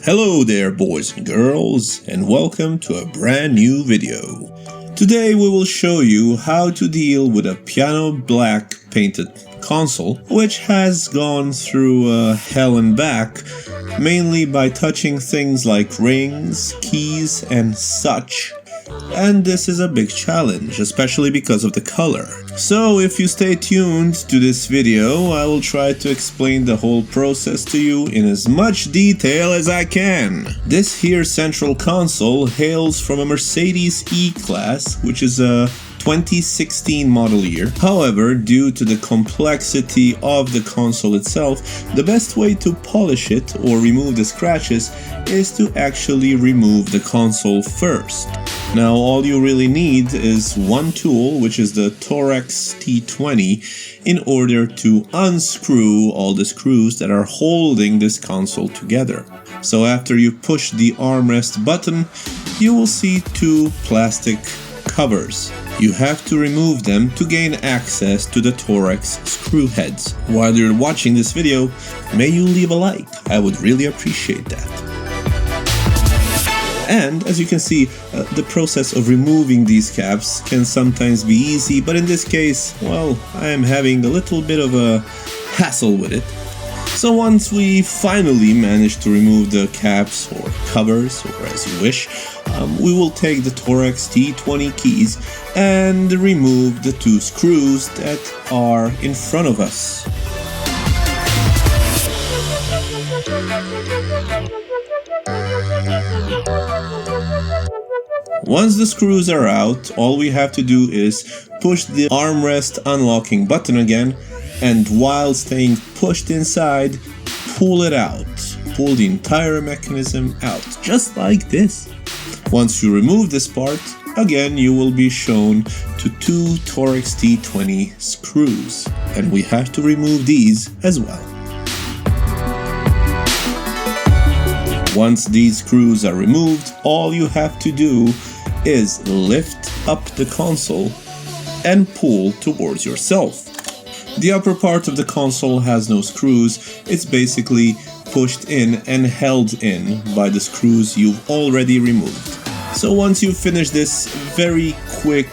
Hello there boys and girls, and welcome to a brand new video. Today we will show you how to deal with a piano black painted console, which has gone through hell and back, mainly by touching things like rings, keys and such. And this is a big challenge, especially because of the color. So if you stay tuned to this video, I will try to explain the whole process to you in as much detail as I can. This here central console hails from a Mercedes E-Class, which is a 2016 model year. However, due to the complexity of the console itself, the best way to polish it or remove the scratches is to actually remove the console first. Now all you really need is one tool, which is the Torex T20, in order to unscrew all the screws that are holding this console together. So after you push the armrest button, you will see two plastic covers. You have to remove them to gain access to the Torex screw heads. While you're watching this video, may you leave a like, I would really appreciate that. And as you can see, the process of removing these caps can sometimes be easy, but in this case, well, I am having a little bit of a hassle with it. So once we finally manage to remove the caps or covers, or as you wish, we will take the Torex T20 keys and remove the two screws that are in front of us. Once the screws are out, all we have to do is push the armrest unlocking button again, and while staying pushed inside, pull it out. Pull the entire mechanism out, just like this. Once you remove this part, again you will be shown to two Torex T20 screws, and we have to remove these as well. Once these screws are removed, all you have to do is lift up the console and pull towards yourself. The upper part of the console has no screws, it's basically pushed in and held in by the screws you've already removed. So once you finish this very quick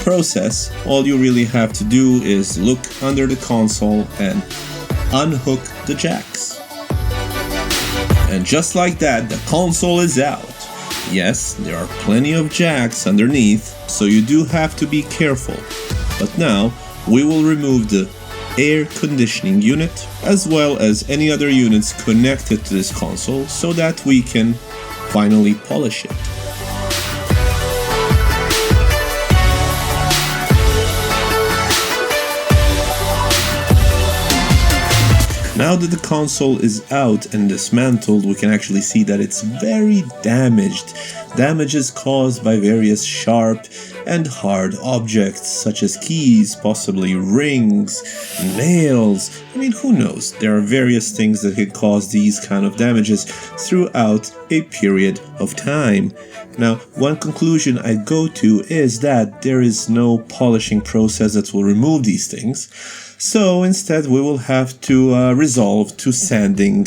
process, all you really have to do is look under the console and unhook the jacks. And just like that, the console is out. Yes, there are plenty of jacks underneath, so you do have to be careful. But now, we will remove the air conditioning unit, as well as any other units connected to this console, so that we can finally polish it. Now that the console is out and dismantled, we can actually see that it's very damaged. Damages caused by various sharp and hard objects, such as keys, possibly rings, nails. I mean, who knows? There are various things that could cause these kind of damages throughout a period of time. Now, one conclusion I go to is that there is no polishing process that will remove these things. So instead we will have to resolve to sanding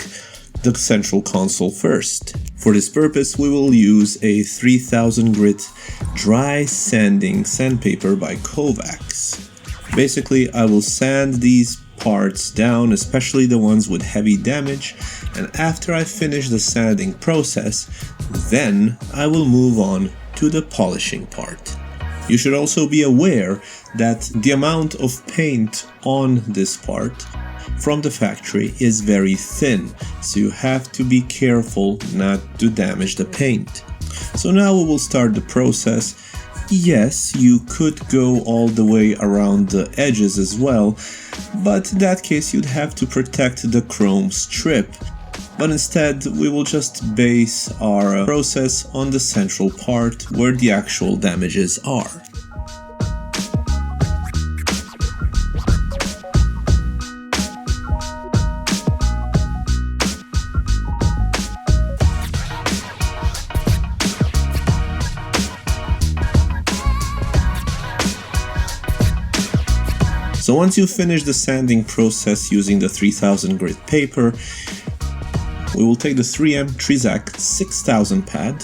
the central console first. For this purpose we will use a 3000 grit dry sanding sandpaper by Kovacs. Basically I will sand these parts down, especially the ones with heavy damage, and after I finish the sanding process, then I will move on to the polishing part. You should also be aware that the amount of paint on this part from the factory is very thin, so you have to be careful not to damage the paint. So now we will start the process. Yes, you could go all the way around the edges as well, but in that case you'd have to protect the chrome strip. But instead we will just base our process on the central part where the actual damages are. So once you finish the sanding process using the 3000 grit paper, we will take the 3M Trizac 6000 pad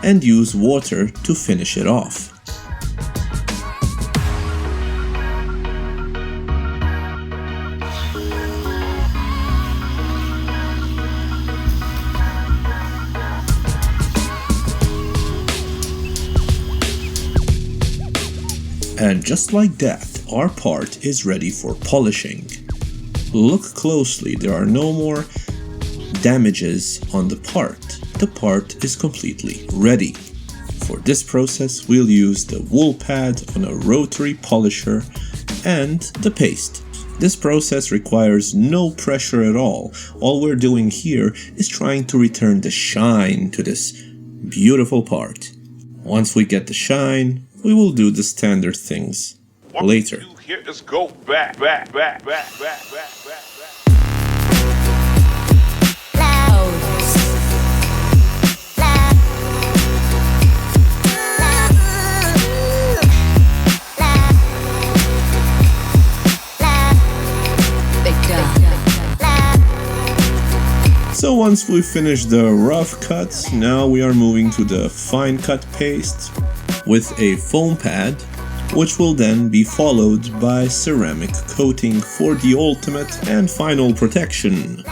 and use water to finish it off. And just like that, our part is ready for polishing. Look closely, there are no more damages on the part. The part is completely ready. For this process, we'll use the wool pad on a rotary polisher and the paste. This process requires no pressure at all. All we're doing here is trying to return the shine to this beautiful part. Once we get the shine, we will do the standard things later. What we do here is go back. So once we finish the rough cuts, now we are moving to the fine cut paste with a foam pad, which will then be followed by ceramic coating for the ultimate and final protection.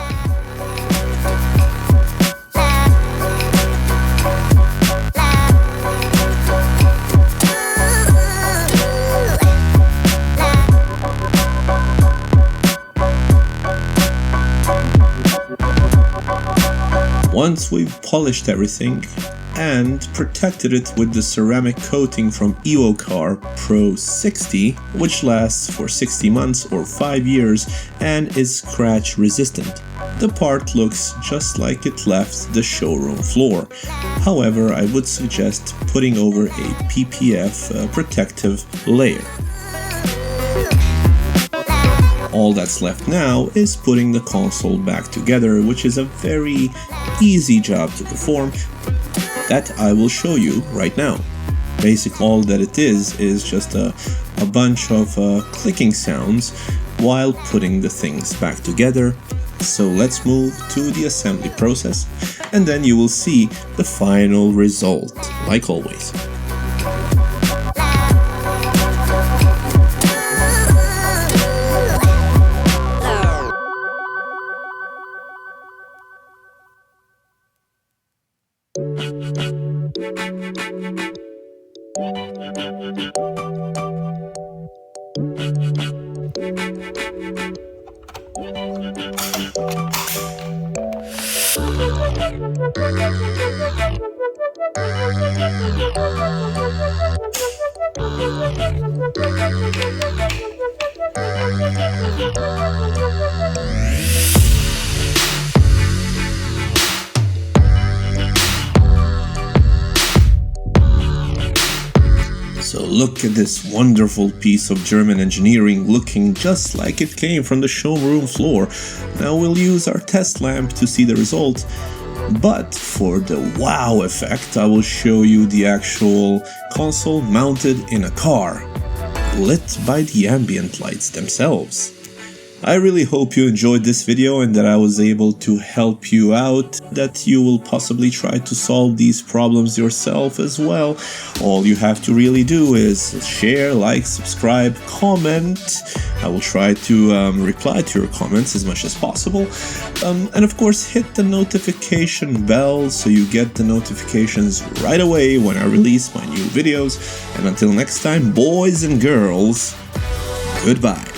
Once we've polished everything and protected it with the ceramic coating from EvoCar Pro 60, which lasts for 60 months or 5 years and is scratch resistant, the part looks just like it left the showroom floor. However, I would suggest putting over a PPF protective layer. All that's left now is putting the console back together, which is a very easy job to perform that I will show you right now. Basically, all that it is just a bunch of clicking sounds while putting the things back together. So let's move to the assembly process, and then you will see the final result, like always. So look at this wonderful piece of German engineering looking just like it came from the showroom floor. Now we'll use our test lamp to see the result, but for the wow effect I will show you the actual console mounted in a car, lit by the ambient lights themselves. I really hope you enjoyed this video and that I was able to help you out, that you will possibly try to solve these problems yourself as well. All you have to really do is share, like, subscribe, comment. I will try to reply to your comments as much as possible. And of course, hit the notification bell so you get the notifications right away when I release my new videos. And until next time, boys and girls, goodbye.